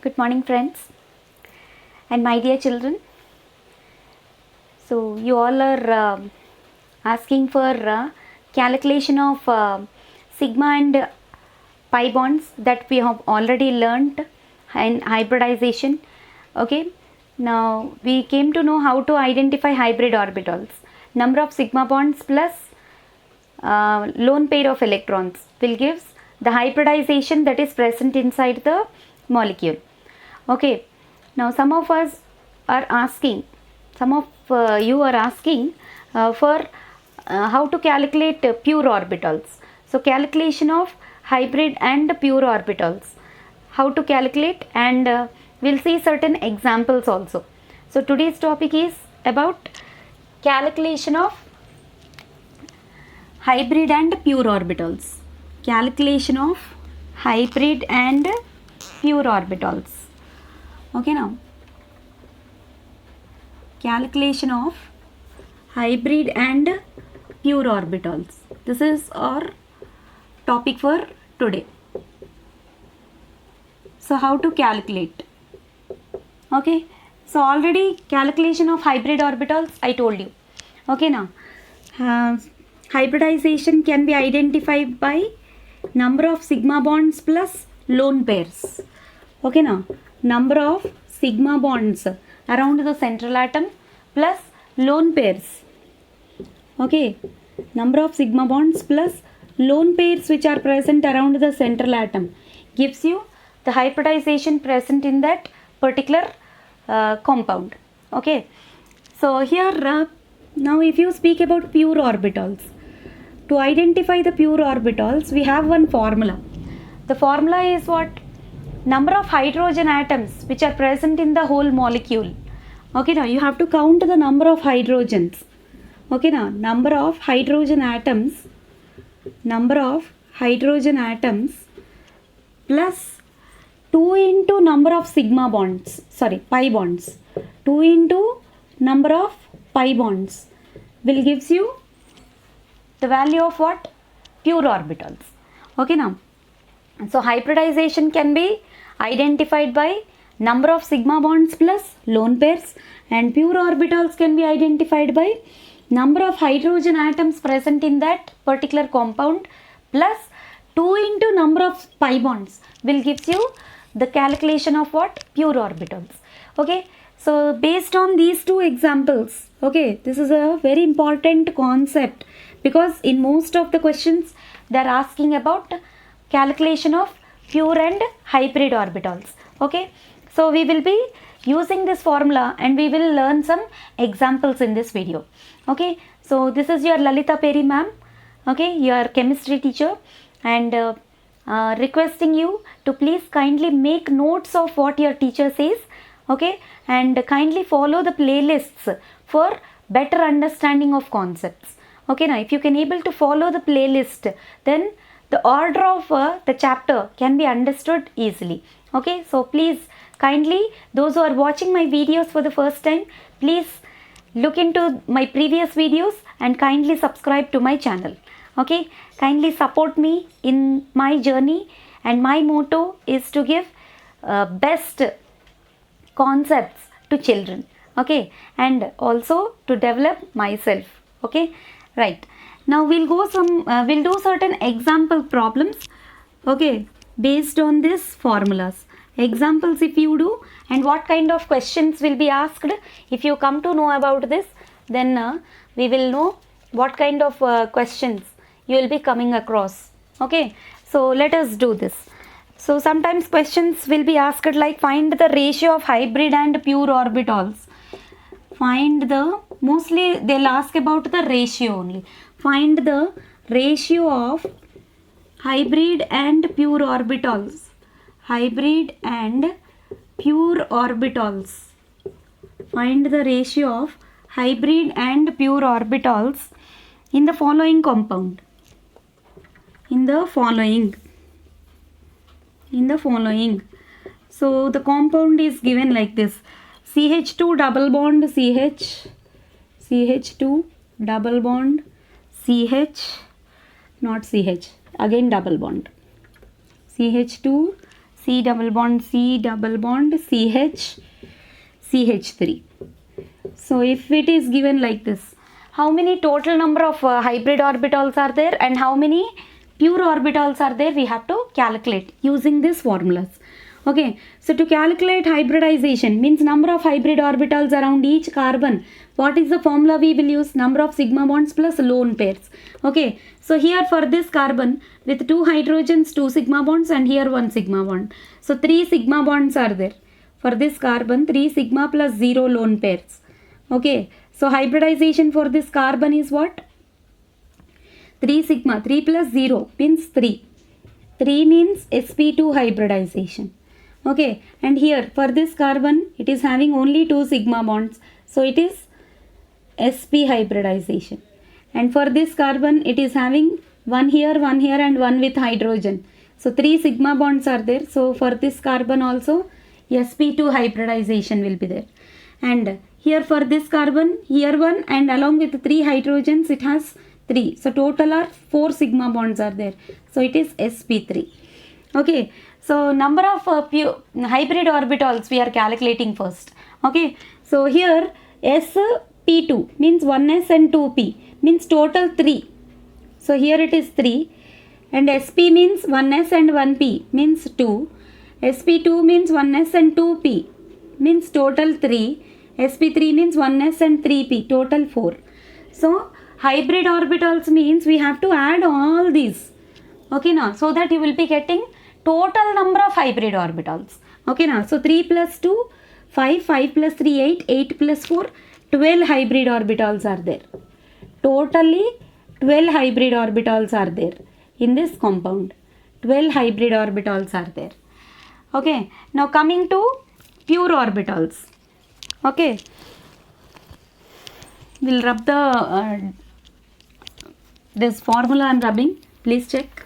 Good morning, friends, and my dear children. So you all are asking for calculation of sigma and pi bonds that we have already learnt in hybridization. Okay, now we came to know how to identify hybrid orbitals. Number of sigma bonds plus lone pair of electrons will give the hybridization that is present inside the molecule. Okay, now some of you are asking for how to calculate pure orbitals. So calculation of hybrid and pure orbitals, how to calculate, and we'll see certain examples also. So today's topic is about calculation of hybrid and pure orbitals. Calculation of hybrid and pure orbitals. Okay, now calculation of hybrid and pure orbitals. This is our topic for today. So how to calculate? Okay, so already calculation of hybrid orbitals I told you. Okay, now hybridization can be identified by number of sigma bonds plus lone pairs. Okay, now number of sigma bonds around the central atom plus lone pairs. Okay, number of sigma bonds plus lone pairs which are present around the central atom gives you the hybridization present in that particular compound. Okay, so here now if you speak about pure orbitals, to identify the pure orbitals we have one formula. The formula is what? Number of hydrogen atoms which are present in the whole molecule. Okay, now you have to count the number of hydrogens. Okay, now number of hydrogen atoms plus 2 into number of sigma bonds, pi bonds. 2 into number of pi bonds will gives you the value of what? Pure orbitals. Okay, now so hybridization can be identified by number of sigma bonds plus lone pairs, and pure orbitals can be identified by number of hydrogen atoms present in that particular compound plus 2 into number of pi bonds will gives you the calculation of what? Pure orbitals. Okay, so based on these two examples, okay, this is a very important concept because in most of the questions they are asking about calculation of pure and hybrid orbitals. Okay, so we will be using this formula and we will learn some examples in this video. Okay, so this is your Lalita Peri ma'am, okay, your chemistry teacher, and requesting you to please kindly make notes of what your teacher says. Okay, and kindly follow the playlists for better understanding of concepts. Okay, now if you can able to follow the playlist, then the order of the chapter can be understood easily. Okay, so please kindly, those who are watching my videos for the first time, please look into my previous videos and kindly subscribe to my channel. Okay, kindly support me in my journey, and my motto is to give best concepts to children. Okay, and also to develop myself. Okay, right. Now we'll do certain example problems, okay, based on these formulas. Examples if you do, and what kind of questions will be asked. If you come to know about this, then we will know what kind of questions you will be coming across. Okay, so let us do this. So sometimes questions will be asked like find the ratio of hybrid and pure orbitals. Mostly they'll ask about the ratio only. Find the ratio of hybrid and pure orbitals. Hybrid and pure orbitals. Find the ratio of hybrid and pure orbitals in the following compound. In the following. So the compound is given like this. CH2 double bond CH, CH2 double bond CH, not CH, again double bond, CH2 C double bond, C double bond, CH, CH3. So if it is given like this, how many total number of hybrid orbitals are there and how many pure orbitals are there, we have to calculate using these formulas. Okay, so to calculate hybridization means number of hybrid orbitals around each carbon. What is the formula we will use? Number of sigma bonds plus lone pairs. Okay, so here for this carbon with 2 hydrogens, 2 sigma bonds, and here 1 sigma bond. So 3 sigma bonds are there. For this carbon, 3 sigma plus 0 lone pairs. Okay, so hybridization for this carbon is what? 3 sigma, 3 plus 0 means 3. 3 means sp2 hybridization. Okay, and here for this carbon it is having only 2 sigma bonds, so it is sp hybridization. And for this carbon it is having one here and one with hydrogen, so 3 sigma bonds are there. So for this carbon also sp2 hybridization will be there. And here for this carbon, here one and along with 3 hydrogens it has 3, so total are 4 sigma bonds are there, so it is sp3. Okay, so number of hybrid orbitals we are calculating first. Okay, so here sp2 means 1s and 2p means total 3, so here it is 3, and sp means 1s and 1p means 2, sp2 means 1s and 2p means total 3, sp3 means 1s and 3p total 4. So hybrid orbitals means we have to add all these. Okay now, so that you will be getting total number of hybrid orbitals. Okay now, so 3 plus 2 5, 5 plus 3 8, 8 plus 4 12 hybrid orbitals are there. Totally 12 hybrid orbitals are there in this compound. 12 hybrid orbitals are there. Okay, now coming to pure orbitals. Okay, we'll rub the this formula I am rubbing, please check.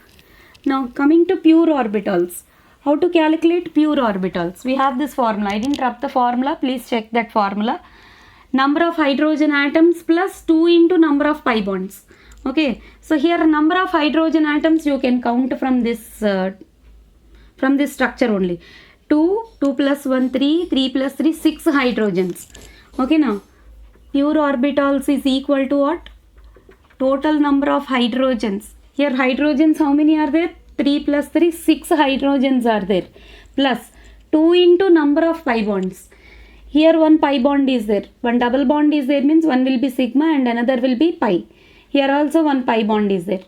Now coming to pure orbitals, how to calculate pure orbitals? We have this formula, I didn't rub the formula, please check that formula. Number of hydrogen atoms plus 2 into number of pi bonds. Okay, so here number of hydrogen atoms you can count from this structure only. 2, 2 plus 1 3, 3 plus 3 6 hydrogens. Okay, now pure orbitals is equal to what? Total number of hydrogens. Here hydrogens how many are there? 3 plus 3 6 hydrogens are there, plus 2 into number of pi bonds. Here one pi bond is there, one double bond is there means one will be sigma and another will be pi. Here also one pi bond is there.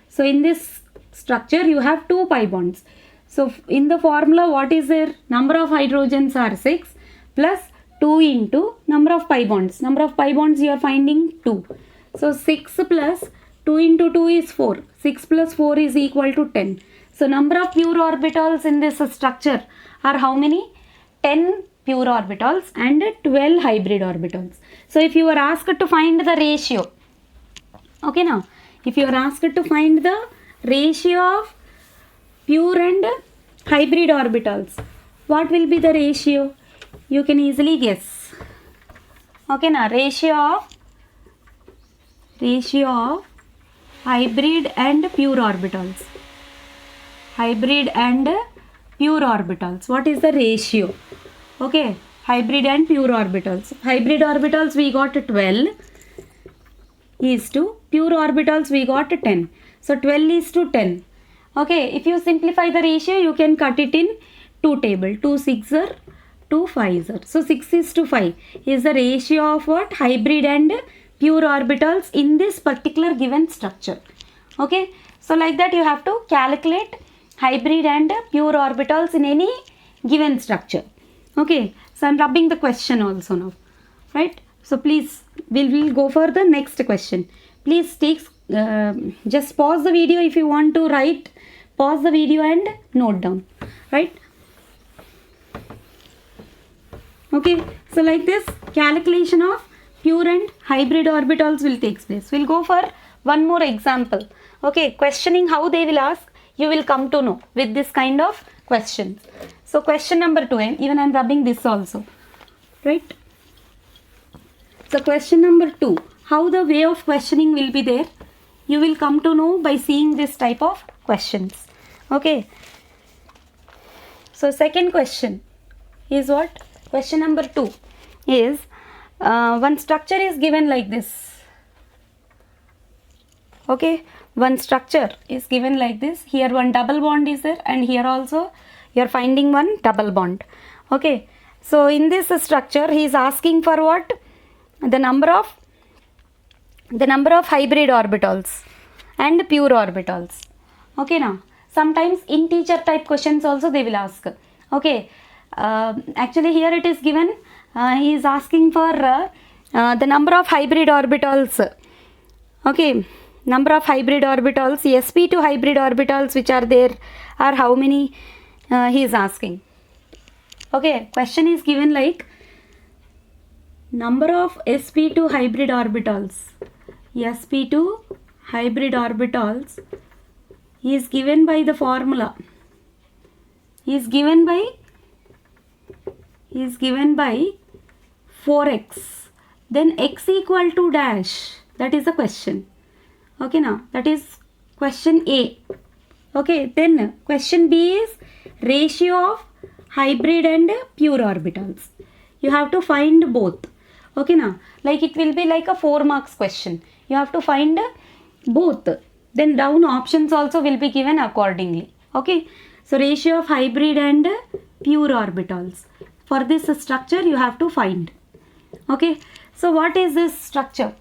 So in this structure you have 2 pi bonds. So in the formula what is there? Number of hydrogens are 6 plus 2 into number of pi bonds. Number of pi bonds you are finding 2. So 6 plus 2 into 2 is 4. 6 plus 4 is equal to 10. So number of pure orbitals in this structure are how many? 10 pure orbitals and 12 hybrid orbitals. So if you are asked to find the ratio, okay now, if you are asked to find the ratio of pure and hybrid orbitals, what will be the ratio? You can easily guess. Okay now, ratio of hybrid and pure orbitals. Hybrid and pure orbitals. What is the ratio? Okay, hybrid and pure orbitals. Hybrid orbitals we got 12 is to pure orbitals we got 10. So 12 is to 10. Okay, if you simplify the ratio, you can cut it in 2 table. 2 6er, 2 5er. So 6 is to 5 is the ratio of what? Hybrid and pure orbitals in this particular given structure. Okay, so like that you have to calculate hybrid and pure orbitals in any given structure. Okay, so I am rubbing the question also now, right? So please, we'll go for the next question. Please take, just pause the video if you want to write, pause the video and note down, right? Okay, so like this, calculation of pure and hybrid orbitals will take place. We'll go for one more example. Okay, questioning how they will ask, you will come to know with this kind of questions. So question number 2, even I am rubbing this also, right? So question number 2, how the way of questioning will be there, you will come to know by seeing this type of questions. Okay. So second question is what? Question number 2 is one structure is given like this. Okay, one structure is given like this. Here one double bond is there, and here also you are finding one double bond. Okay, so in this structure he is asking for what? The number of hybrid orbitals and pure orbitals. Okay, now sometimes integer type questions also they will ask. Okay, actually here it is given, he is asking for the number of hybrid orbitals. Okay, number of hybrid orbitals, sp2 hybrid orbitals which are there are how many, he is asking. Okay, question is given like number of sp2 hybrid orbitals. sp2 hybrid orbitals is given by the formula, is given by 4x, then x equal to dash, that is the question. Okay, now that is question A. Okay, then question B is ratio of hybrid and pure orbitals. You have to find both. Okay, now like it will be like a 4 marks question. You have to find both. Then down options also will be given accordingly. Okay, so ratio of hybrid and pure orbitals. For this structure you have to find. Okay, so what is this structure?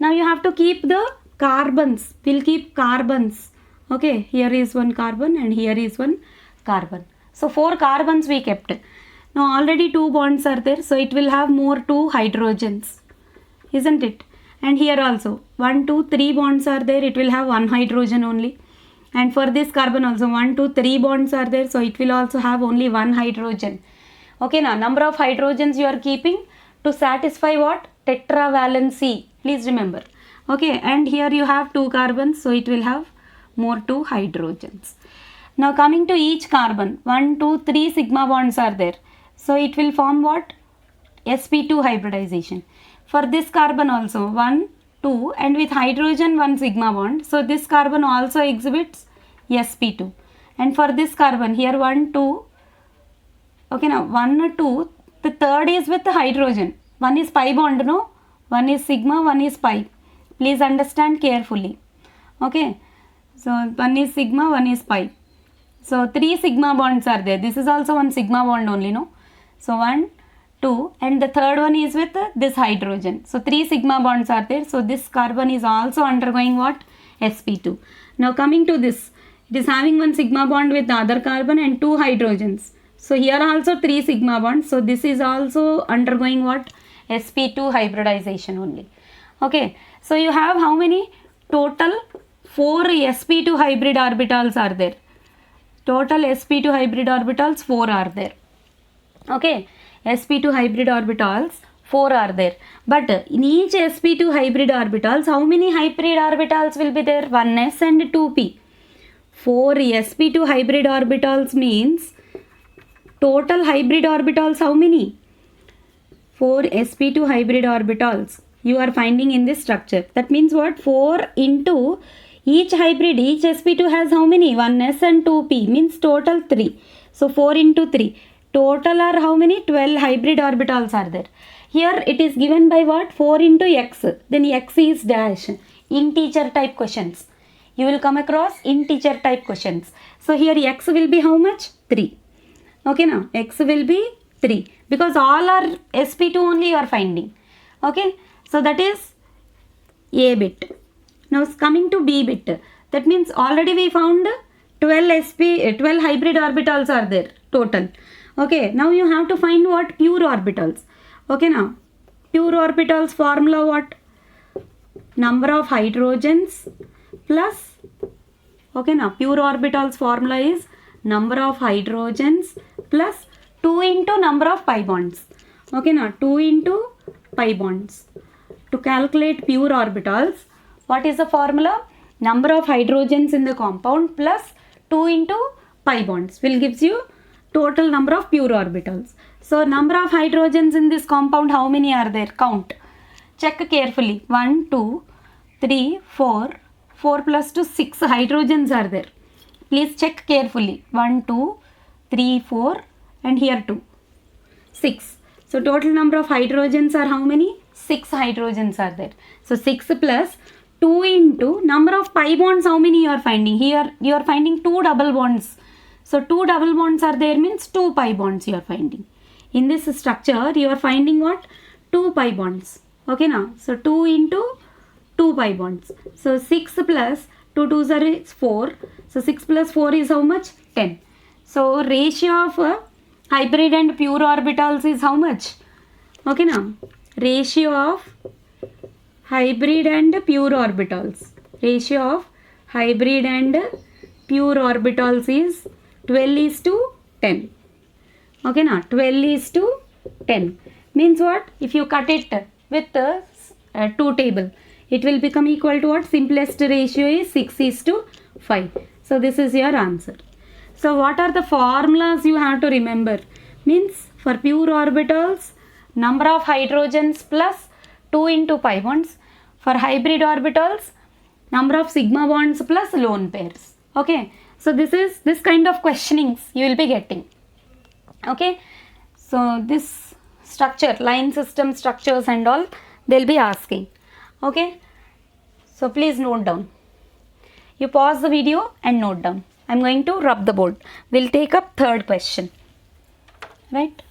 Now you have to keep the carbons. We'll keep carbons. Okay, here is one carbon and here is one carbon. So 4 carbons we kept. Now already 2 bonds are there, so it will have more 2 hydrogens, isn't it? And here also 1, 2, 3 bonds are there, it will have 1 hydrogen only. And for this carbon also 1, 2, 3 bonds are there, so it will also have only 1 hydrogen. Okay, now number of hydrogens you are keeping to satisfy what? Tetravalency, please remember. Okay, and here you have 2 carbons, so it will have more 2 hydrogens. Now coming to each carbon, 1, 2, 3 sigma bonds are there, so it will form what? sp2 hybridization. For this carbon also 1, 2 and with hydrogen 1 sigma bond, so this carbon also exhibits sp2. And for this carbon here 1, 2, okay, now 1, 2, the third is with the hydrogen. One is pi bond, no? One is sigma, one is pi. Please understand carefully. Okay, so one is sigma, one is pi. So 3 sigma bonds are there. This is also one sigma bond only, no? So 1, 2 and the third one is with this hydrogen. So 3 sigma bonds are there. So this carbon is also undergoing what? sp2. Now coming to this, it is having 1 sigma bond with the other carbon and 2 hydrogens. So here also 3 sigma bonds. So this is also undergoing what? sp2 hybridization only. Okay, so you have how many? Total 4 sp2 hybrid orbitals are there. Total sp2 hybrid orbitals 4 are there. Okay, sp2 hybrid orbitals 4 are there. But in each sp2 hybrid orbitals, how many hybrid orbitals will be there? 1s and 2p. 4 sp2 hybrid orbitals means total hybrid orbitals how many? 4 sp2 hybrid orbitals you are finding in this structure. That means what? 4 into each hybrid, each sp2 has how many? 1s and 2p, means total 3. So 4 into 3. Total are how many? 12 hybrid orbitals are there. Here it is given by what? 4 into x. Then x is dash. Integer type questions. You will come across integer type questions. So here x will be how much? 3. Okay, now x will be 3 because all are sp2 only you are finding. Okay, so that is A bit. Now coming to B bit, that means already we found 12 hybrid orbitals are there total. Okay, now you have to find what? Pure orbitals. Okay, now pure orbitals formula what? Number of hydrogens plus, okay, now pure orbitals formula is number of hydrogens plus 2 into number of pi bonds. Okay, now 2 into pi bonds. To calculate pure orbitals, what is the formula? Number of hydrogens in the compound plus 2 into pi bonds will gives you total number of pure orbitals. So number of hydrogens in this compound, how many are there? Count. Check carefully. 1, 2, 3, 4. 4 plus 2, 6 hydrogens are there. Please check carefully. 1, 2, 3, 4, and here 2. 6. So total number of hydrogens are how many? 6 hydrogens are there. So 6 plus 2 into number of pi bonds, how many you are finding? Here you are finding 2 double bonds. So 2 double bonds are there means 2 pi bonds you are finding. In this structure you are finding what? 2 pi bonds. Okay now. So 2 into 2 pi bonds. So 6 plus 2 2s are 4. So 6 plus 4 is how much? 10. So ratio of hybrid and pure orbitals is how much? Okay now. Ratio of hybrid and pure orbitals. Ratio of hybrid and pure orbitals is 12 is to 10. Okay now. 12 is to 10. Means what? If you cut it with the 2 table, it will become equal to what? Simplest ratio is 6 is to 5. So this is your answer. So what are the formulas you have to remember? Means for pure orbitals, number of hydrogens plus 2 into pi bonds. For hybrid orbitals, number of sigma bonds plus lone pairs. Okay. So this kind of questionings you will be getting. Okay. So this structure, line system structures and all, they'll be asking. Okay. So please note down. You pause the video and note down. I'm going to rub the board. We'll take up third question. Right.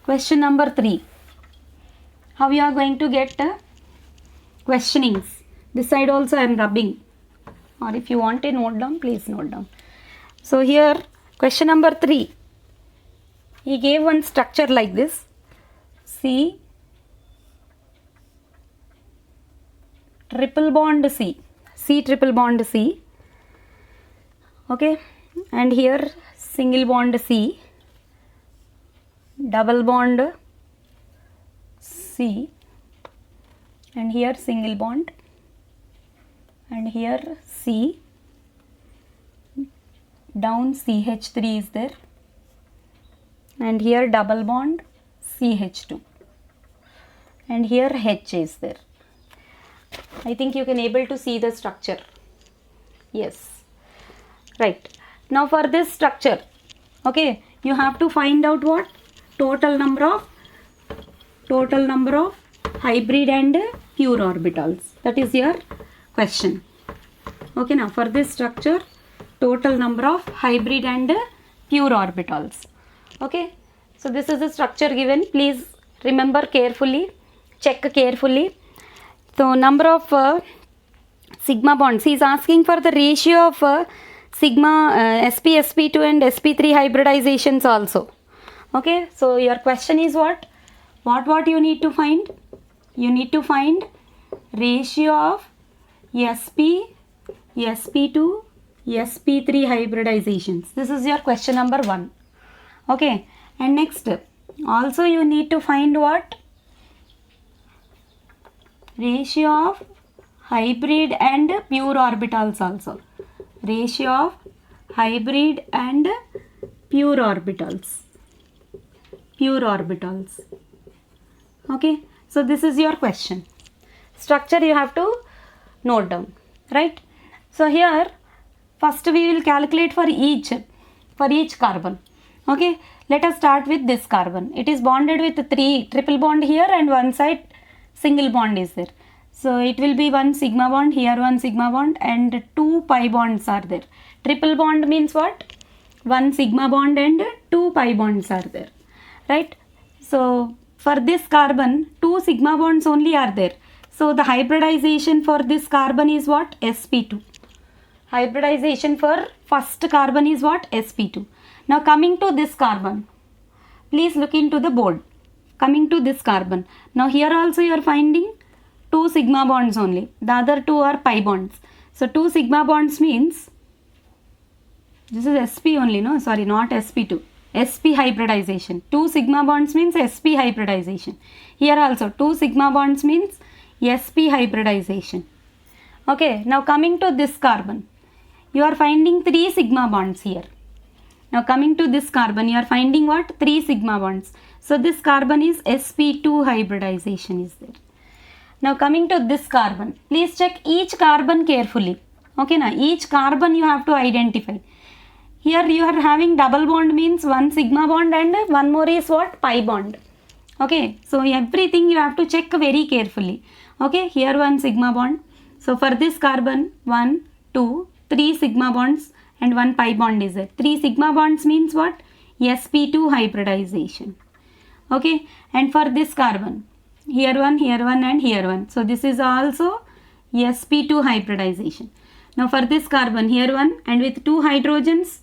Question number 3. How you are going to get questionings? This side also I am rubbing. Or if you want to note down, please note down. So here, question number 3. He gave one structure like this. C triple bond C. C triple bond C. Okay. And here single bond C. Double bond C. And here single bond. And here C. Down CH3 is there. And here double bond CH2. And here H is there. I think you can able to see the structure. Yes. Right. Now for this structure, okay, you have to find out what? Total number of hybrid and pure orbitals. That is your question. Okay, now for this structure, total number of hybrid and pure orbitals. Okay, so this is the structure given. Please remember carefully, check carefully. So number of sigma bonds. He is asking for the ratio of sigma sp, sp2 and sp3 hybridizations also. Okay, so your question is what? What you need to find? You need to find ratio of sp, sp2, sp3 hybridizations. This is your question number 1. Okay, and next also you need to find what? Ratio of hybrid and pure orbitals also. Ratio of hybrid and pure orbitals. Pure orbitals. Okay, so this is your question. Structure you have to note down, right? So here first we will calculate for each carbon. Okay, let us start with this carbon. It is bonded with 3 triple bond here and one side single bond is there. So it will be 1 sigma bond, here 1 sigma bond and 2 pi bonds are there. Triple bond means what? 1 sigma bond and 2 pi bonds are there, right? So for this carbon 2 sigma bonds only are there. So the hybridization for this carbon is what? sp2. Hybridization for first carbon is what? sp2. Now coming to this carbon, please look into the board. Coming to this carbon, now here also you are finding 2 sigma bonds only. The other 2 are pi bonds. So 2 sigma bonds means this is sp only, no? Sorry, not sp2. sp hybridization. 2 sigma bonds means sp hybridization. Here also 2 sigma bonds means sp hybridization. Okay, now coming to this carbon, you are finding 3 sigma bonds here. Now coming to this carbon, you are finding what? 3 sigma bonds. So this carbon is sp2 hybridization is there. Now coming to this carbon, please check each carbon carefully. Okay, now each carbon you have to identify. Here you are having double bond, means one sigma bond and one more is what? Pi bond. Okay, so everything you have to check very carefully. Okay, here one sigma bond. So for this carbon, 1, 2, 3 sigma bonds and one pi bond is there. 3 sigma bonds means what? sp2 hybridization. Okay, and for this carbon, here one and here one. So this is also sp2 hybridization. Now for this carbon, here one and with 2 hydrogens,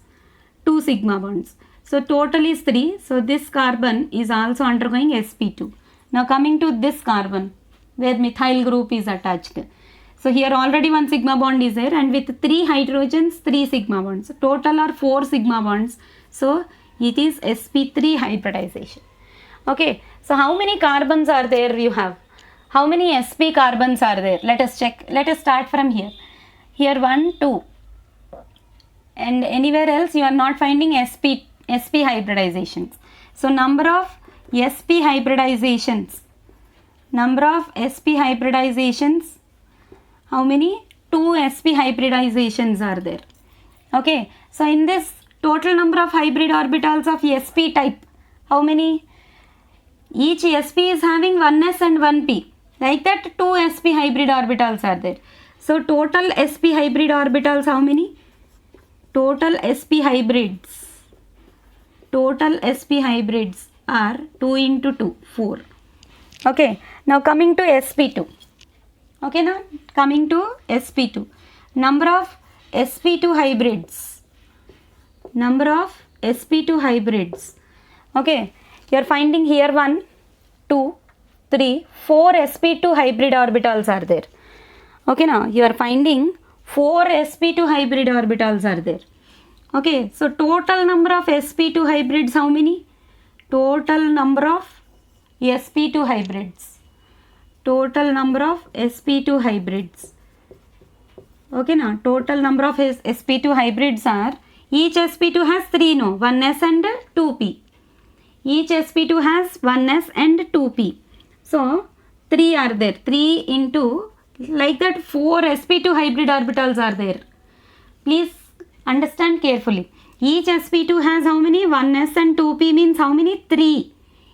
2 sigma bonds. So total is 3. So this carbon is also undergoing sp2. Now coming to this carbon where methyl group is attached. So here already one sigma bond is there and with 3 hydrogens, 3 sigma bonds. Total are 4 sigma bonds. So it is sp3 hybridization. Okay, so how many carbons are there you have? How many sp carbons are there? Let us check. Let us start from here. Here 1, 2. And anywhere else you are not finding sp hybridizations. So number of sp hybridizations. How many? 2 sp hybridizations are there. Okay, so in this total number of hybrid orbitals of sp type, how many? Each sp is having 1s and 1p. Like that 2 sp hybrid orbitals are there. So total sp hybrid orbitals how many? Total sp hybrids are 2 into 2, 4. Okay, now coming to sp2. Okay, now coming to sp2. Number of sp2 hybrids. Okay, you are finding here 1, 2, 3, 4 sp2 hybrid orbitals are there. Okay, now you are finding 4 sp2 hybrid orbitals are there. Okay, so total number of sp2 hybrids how many? Total number of sp2 hybrids. Okay, now total number of sp2 hybrids are, each sp2 has 3, 1s and 2p. Each sp2 has 1s and 2p. So 3 are there. 3 into, like that 4 sp2 hybrid orbitals are there. Please understand carefully. Each sp2 has how many? 1s and 2p means how many? 3.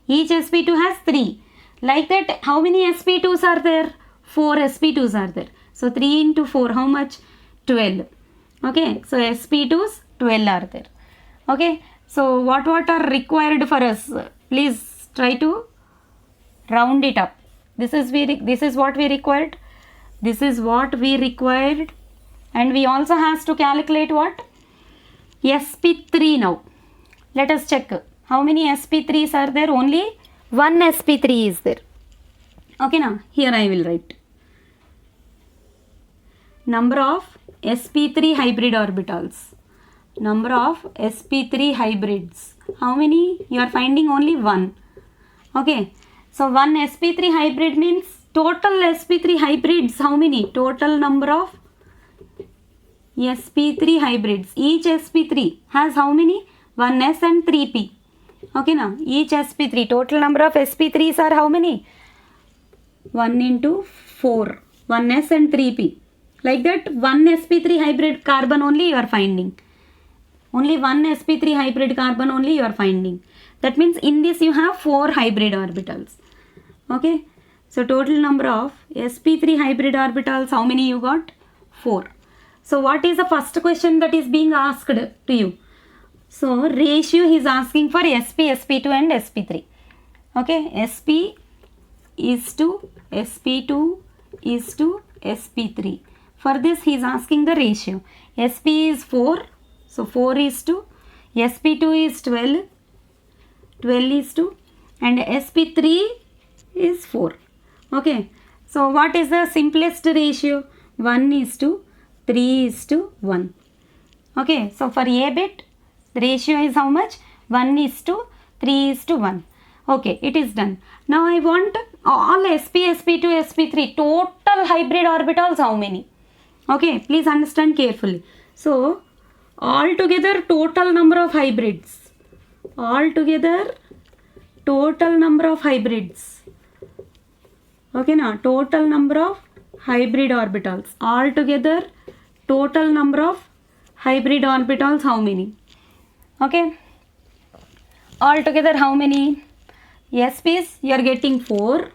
Each sp2 has 3. Like that, how many sp2s are there? 4 sp2s are there. So 3 into 4, how much? 12. Okay, so sp2s 12 are there. Okay, so what are required for us? Please try to round it up. This is what we required. And we also has to calculate what? sp3 now. Let us check. How many sp3s are there? Only one sp3 is there. Okay, now here I will write. Number of sp3 hybrid orbitals. Number of sp3 hybrids. How many? You are finding only 1. Okay, so one sp3 hybrid means total sp3 hybrids how many? Total number of sp3 hybrids. Each sp3 has how many? 1s and 3p. Okay, now each sp3, total number of sp3s are how many? 1 into 4, 1s and 3p. Like that, one sp3 hybrid carbon only you are finding. Only one sp3 hybrid carbon only you are finding. That means in this you have 4 hybrid orbitals. Okay, so total number of sp3 hybrid orbitals, how many you got? 4. So what is the first question that is being asked to you? So ratio he is asking for sp, sp2 and sp3. Okay, sp is to sp2 is to sp3. For this he is asking the ratio. sp is 4. So 4 is to, sp2 is 12. 12 is to, and sp3 is 4. Okay, so what is the simplest ratio? 1 is to 3 is to 1. Okay, so for A bit, the ratio is how much? 1 is to 3 is to 1. Okay, it is done. Now I want all sp, sp2, sp3, total hybrid orbitals how many? Okay, please understand carefully. So, altogether total number of hybrids. Altogether total number of hybrids. Okay, now total number of hybrid orbitals. All together, total number of hybrid orbitals how many? Okay, all together how many? SPs you are getting 4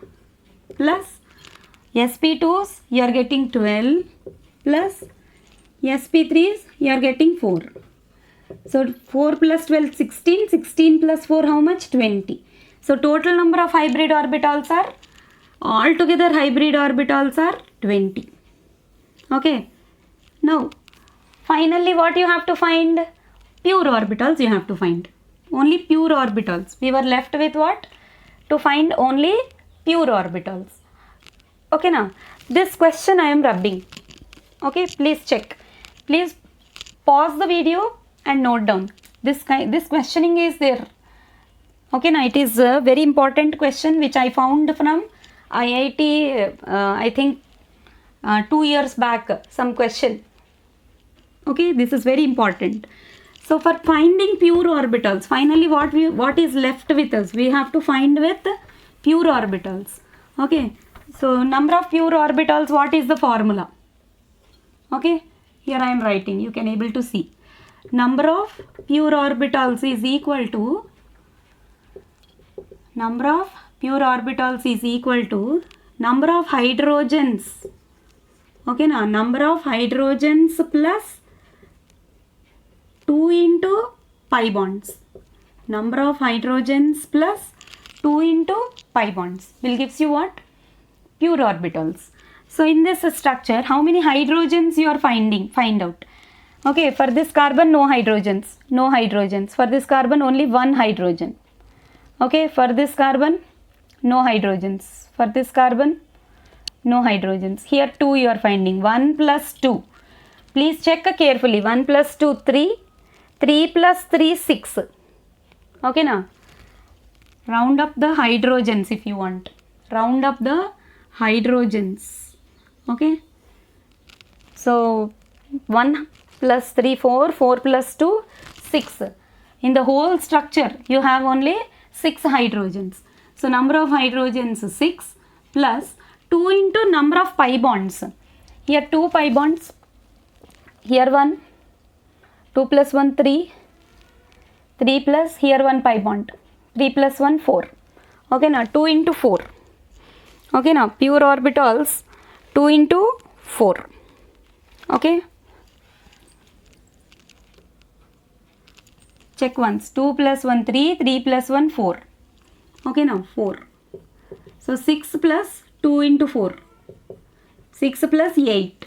plus SP2s you are getting 12 plus SP3s you are getting 4. So 4 plus 12 16, 16 plus 4 how much? 20. So total number of hybrid orbitals are, altogether hybrid orbitals are 20. Okay. Now finally what you have to find? Pure orbitals you have to find. Only pure orbitals. We were left with what? To find only pure orbitals. Okay, now this question I am rubbing. Okay, please check. Please pause the video and note down. This questioning is there. Okay, now it is a very important question which I found from IIT. I think 2 years back some question. Okay, this is very important. So for finding pure orbitals, finally what is left with us? We have to find with pure orbitals. Okay, so number of pure orbitals, what is the formula? Okay, here I am writing, you can able to see. Number of pure orbitals is equal to number of hydrogens. Okay, now number of hydrogens plus 2 into pi bonds. Number of hydrogens plus 2 into pi bonds will gives you what? Pure orbitals. So in this structure, how many hydrogens you are find out. Okay, for this carbon no hydrogens. For this carbon only one hydrogen. Okay, for this carbon no hydrogens. For this carbon no hydrogens. Here 2 you are finding. 1 plus 2. Please check carefully. 1 plus 2 3. 3 plus 3 6. Okay, now round up the hydrogens if you want. Round up the hydrogens. Okay, so 1 plus 3 4, 4 plus 2 6. In the whole structure you have only 6 hydrogens. So number of hydrogens is 6 plus 2 into number of pi bonds. Here 2 pi bonds. Here 1. 2 plus 1 3. 3 plus here 1 pi bond. 3 plus 1 4. Okay, now 2 into 4. Okay, now pure orbitals 2 into 4. Okay, check once. 2 plus 1 3, 3 plus 1 4. Okay, now 4. So 6 plus 2 into 4. 6 plus 8.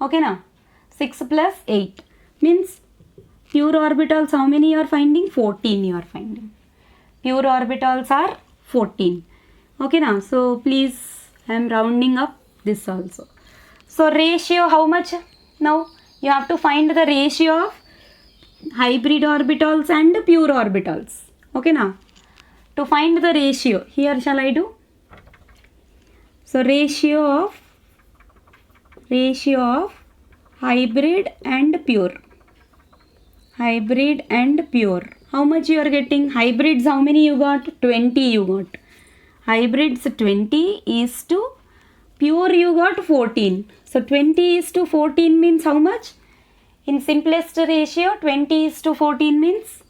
Okay, now 6 plus 8 means pure orbitals how many you are finding? 14 you are finding. Pure orbitals are 14. Okay, now so please I am rounding up this also. So ratio how much? Now you have to find the ratio of hybrid orbitals and pure orbitals. Okay, now to find the ratio, here shall I do? So ratio of hybrid and pure. Hybrid and pure. How much you are getting? Hybrids how many you got? 20 you got. Hybrids 20 is to pure you got 14. So 20 is to 14 means how much? In simplest ratio 20 is to 14 means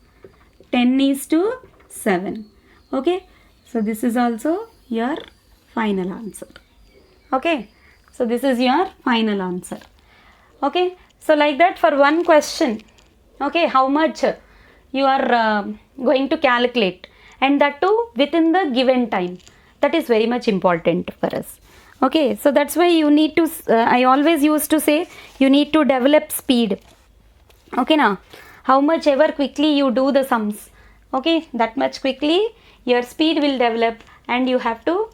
10 is to 7. Okay. So this is also your final answer. Okay. So this is your final answer. Okay. So like that for one question. Okay. How much you are going to calculate, and that too within the given time. That is very much important for us. Okay, so that's why you need to, I always used to say, you need to develop speed. Okay, now, how much ever quickly you do the sums, okay, that much quickly your speed will develop, and you have to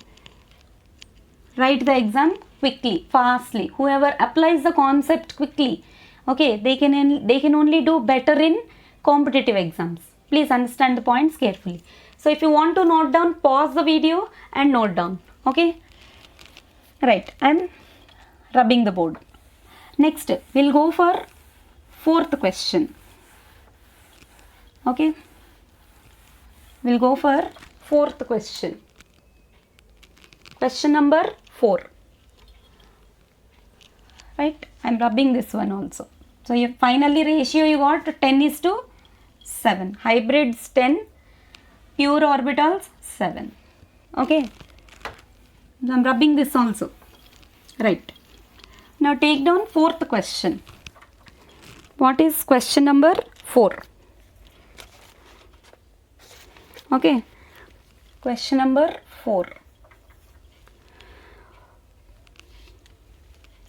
write the exam quickly, fastly. Whoever applies the concept quickly, okay, they can only do better in competitive exams. Please understand the points carefully. So if you want to note down, pause the video and note down. Okay. Right. I'm rubbing the board. Next, we'll go for fourth question. Okay. We'll go for fourth question. Question number 4. Right, I'm rubbing this one also. So your finally ratio you got 10:7. Hybrids 10, pure orbitals 7. Okay, so I'm rubbing this also. Right, now take down 4th question. What is question number 4? Okay, question number 4.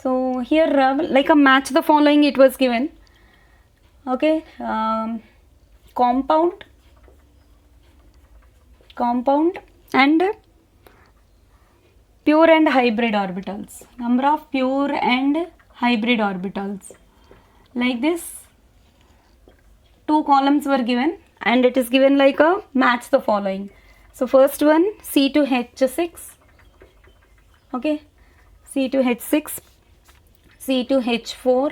So here like a match the following it was given. Okay, compound and pure and hybrid orbitals. Number of pure and hybrid orbitals. Like this, 2 columns were given and it is given like a match the following. So first one C2H6. Okay, C2H6, C2H4,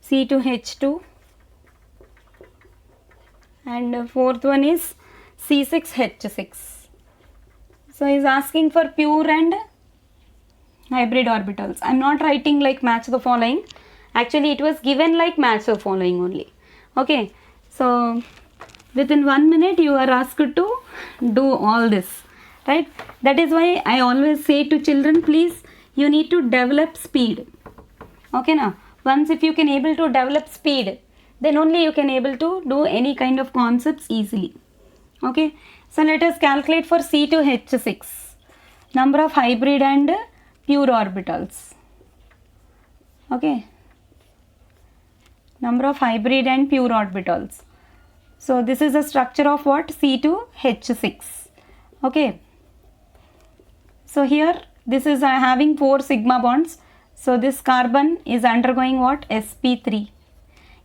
C2H2, and 4th one is C6H6. So he is asking for pure and hybrid orbitals. I am not writing like match the following. Actually it was given like match the following only. Okay, so within 1 minute you are asked to do all this, right? That is why I always say to children, please you need to develop speed. Okay, now once if you can able to develop speed, then only you can able to do any kind of concepts easily. Okay, so let us calculate for C2H6 number of hybrid and pure orbitals. Okay, number of hybrid and pure orbitals. So this is the structure of what? C2H6. Okay, so here this is having 4 sigma bonds. So this carbon is undergoing what? sp3.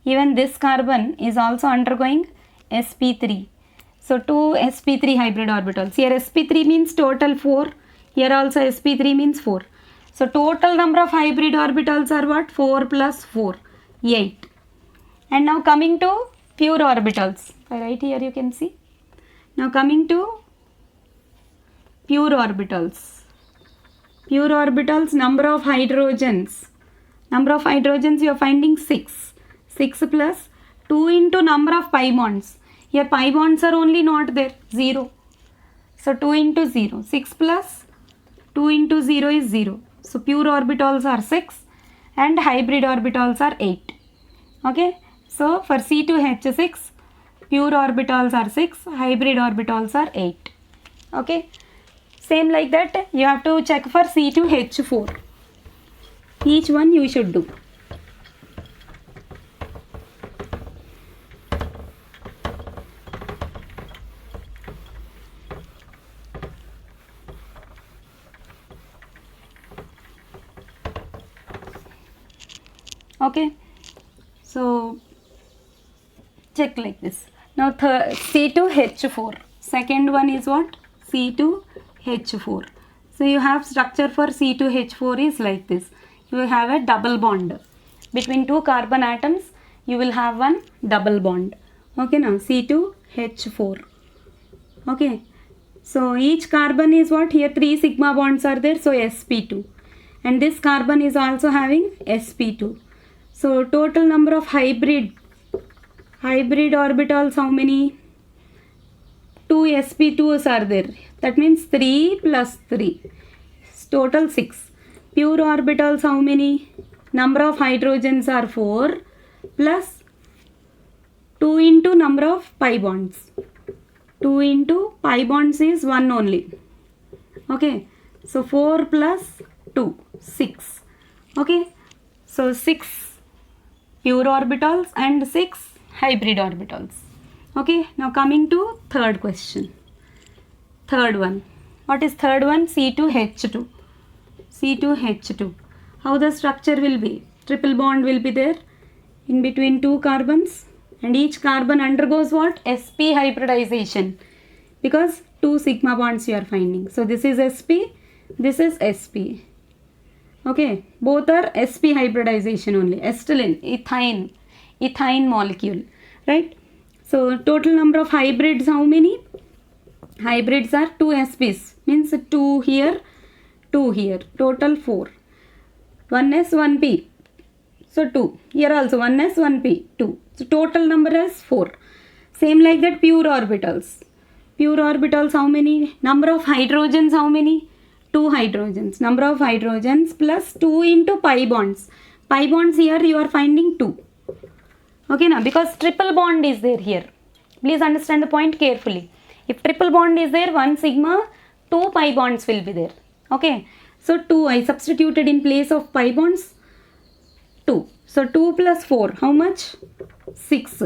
Even this carbon is also undergoing sp3. So 2 sp3 hybrid orbitals. Here sp3 means total 4. Here also sp3 means 4. So total number of hybrid orbitals are what? 4 plus 4, 8. And now coming to pure orbitals. Right here you can see. Now coming to pure orbitals. Pure orbitals, number of hydrogens. Number of hydrogens you are finding 6. 6 plus 2 into number of pi bonds. Here pi bonds are only not there, 0. So 2 into 0. 6 plus 2 into 0 is 0. So pure orbitals are 6 and hybrid orbitals are 8. Okay. So for C2H6, pure orbitals are 6, hybrid orbitals are 8. Okay. Same like that you have to check for C2H4. Each one you should do. Okay, so check like this. Now C2H4. Second one is what? C2H4. So you have structure for C2H4 is like this. You will have a double bond. Between 2 carbon atoms, you will have one double bond. Okay, now C2H4. Okay, so each carbon is what? Here 3 sigma bonds are there, so sp2. And this carbon is also having sp2. So total number of hybrid orbitals, how many? 2 sp2s are there. That means 3 plus 3. Total 6. Pure orbitals, how many? Number of hydrogens are 4 plus 2 into number of pi bonds. 2 into pi bonds is 1 only. Okay. So 4 plus 2, 6. Okay. So 6 pure orbitals and 6 hybrid orbitals. Okay. Now coming to third question. Third one. What is third one? C2H2. C2H2. How the structure will be? Triple bond will be there in between 2 carbons, and each carbon undergoes what? sp hybridization, because 2 sigma bonds you are finding. So this is sp, this is sp. Okay, both are sp hybridization only. Acetylene, ethine molecule, right? So total number of hybrids, how many? hybrids are 2 sps, means 2 here, 2 here, total 4. 1s 1p, so 2. Here also 1s 1p, 2. So total number is 4. Same like that pure orbitals. Pure orbitals how many? Number of hydrogens how many? 2 hydrogens. Number of hydrogens plus 2 into pi bonds. Pi bonds here you are finding 2. Okay now, because triple bond is there here. Please understand the point carefully. If triple bond is there, 1 sigma, 2 pi bonds will be there. Okay. So 2 I substituted in place of pi bonds, 2. So 2 plus 4, how much? 6.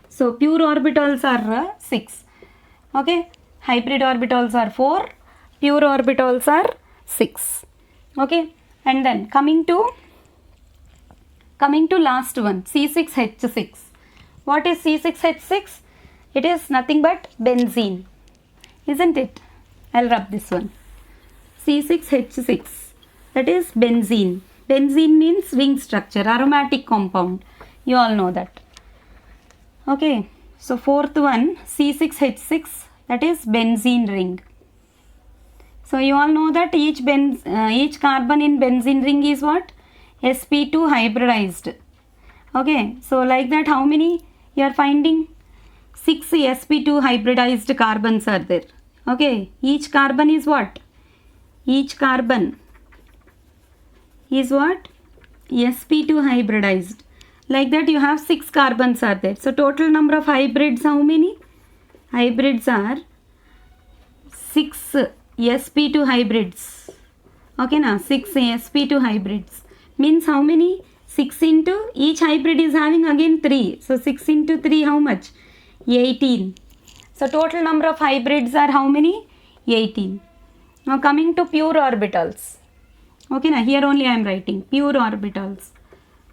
So pure orbitals are 6. Okay. Hybrid orbitals are 4. Pure orbitals are 6. Okay. And then coming to last one, C6H6. What is C6H6? It is nothing but benzene, isn't it? I'll rub this one. C6H6, that is benzene. Benzene means ring structure, aromatic compound. You all know that. Okay, so fourth one, C6H6, that is benzene ring. So you all know that each carbon in benzene ring is what? sp2 hybridized. Okay, so like that how many you are finding? 6 sp2 hybridized carbons are there. Okay, each carbon is what? Each carbon is what? sp2 hybridized. Like that you have 6 carbons are there. So total number of hybrids how many? Hybrids are 6 sp2 hybrids. Okay now, 6 sp2 hybrids. Means how many? 6 into, each hybrid is having again 3. So 6 into 3 how much? 18. So total number of hybrids are how many? 18. Now coming to pure orbitals. Okay now, here only I am writing pure orbitals.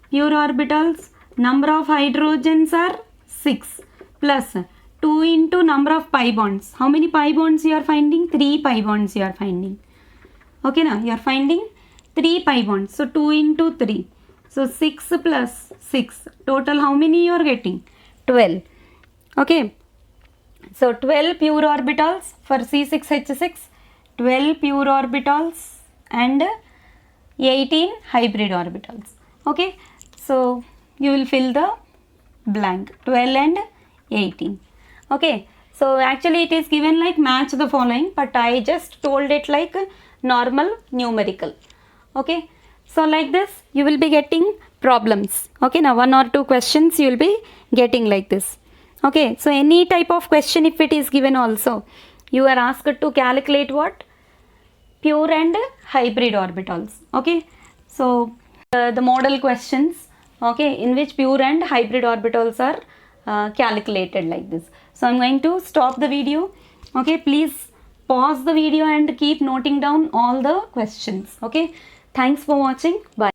Pure orbitals, number of hydrogens are 6 plus 2 into number of pi bonds. How many pi bonds you are finding? 3 pi bonds you are finding. Okay now, you are finding 3 pi bonds. So 2 into 3. So 6 plus 6. Total how many you are getting? 12. Okay. So 12 pure orbitals for C6H6. 12 pure orbitals and 18 hybrid orbitals. Okay. So you will fill the blank. 12 and 18. Okay. So actually it is given like match the following, but I just told it like normal numerical. Okay. So like this you will be getting problems. Okay. Now 1 or 2 questions you will be getting like this. Okay. So any type of question if it is given also, you are asked to calculate what? Pure and hybrid orbitals. Okay. So the model questions, okay, in which pure and hybrid orbitals are calculated like this. So I'm going to stop the video. Okay. Please pause the video and keep noting down all the questions. Okay. Thanks for watching. Bye.